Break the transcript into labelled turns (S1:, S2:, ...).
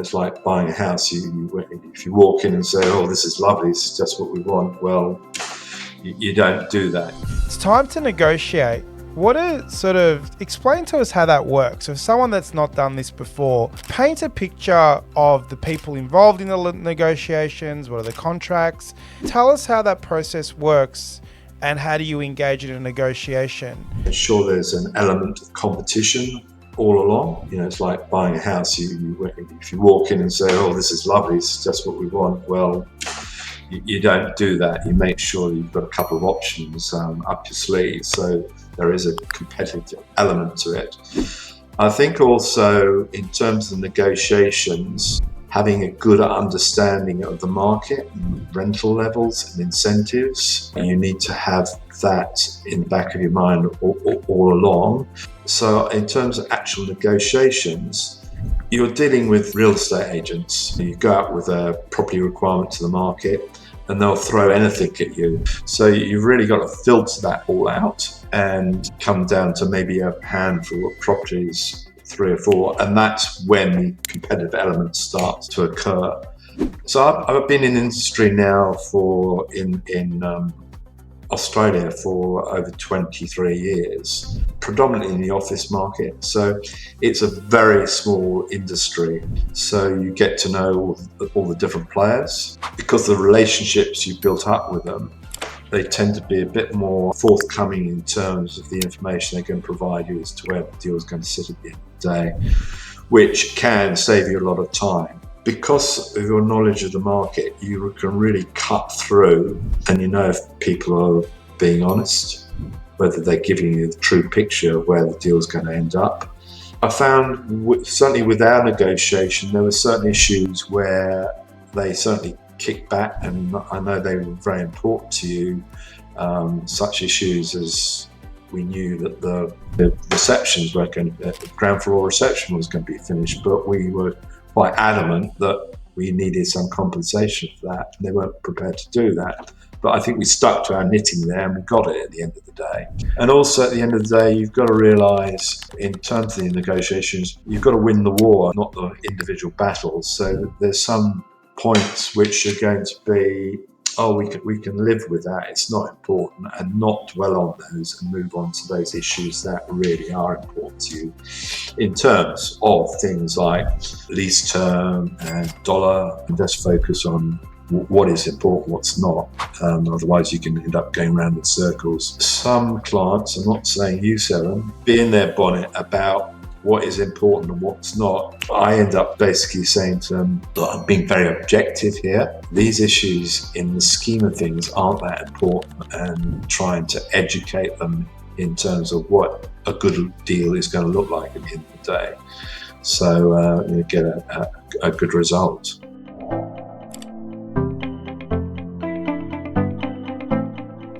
S1: It's like buying a house. If you walk in and say, oh, this is lovely, this is just what we want, well, you don't do that.
S2: It's time to negotiate. Explain to us how that works. So, for someone that's not done this before, paint a picture of the people involved in the negotiations. What are the contracts? Tell us how that process works and how do you engage in a negotiation?
S1: Ensure there's an element of competition all along. It's like buying a house. If you walk in and say, oh, this is lovely, this is just what we want, well, you don't do that. You make sure you've got a couple of options up your sleeve, so there is a competitive element to it. I think also in terms of negotiations, having a good understanding of the market, rental levels and incentives, you need to have that in the back of your mind all along. So in terms of actual negotiations, you're dealing with real estate agents. You go out with a property requirement to the market and they'll throw anything at you. So you've really got to filter that all out and come down to maybe a handful of properties, 3 or 4, and that's when the competitive element starts to occur. So I've been in industry now in Australia for over 23 years, predominantly in the office market. So it's a very small industry. So you get to know all the different players. Because the relationships you built up with them, they tend to be a bit more forthcoming in terms of the information they can provide you as to where the deal is going to sit at the end of the day, which can save you a lot of time. Because of your knowledge of the market, you can really cut through and you know if people are being honest, whether they're giving you the true picture of where the deal is going to end up. I found, certainly with our negotiation, there were certain issues where they certainly kicked back, and I know they were very important to you, such issues as we knew that the receptions were going to, the ground floor reception was going to be finished, but we were quite adamant that we needed some compensation for that, and they weren't prepared to do that. But I think we stuck to our knitting there and we got it at the end of the day. And also at the end of the day, you've got to realise, in terms of the negotiations, you've got to win the war, not the individual battles. So there's some points which are going to be, oh, we can live with that, it's not important, and not dwell on those and move on to those issues that really are important to you in terms of things like lease term and dollar, and just focus on what is important, what's not. Otherwise you can end up going round in circles. Some clients, I'm not saying you sell them, be in their bonnet about what is important and what's not. I end up basically saying to them, look, I'm being very objective here. These issues in the scheme of things aren't that important, and trying to educate them in terms of what a good deal is going to look like at the end of the day. So you get a good result.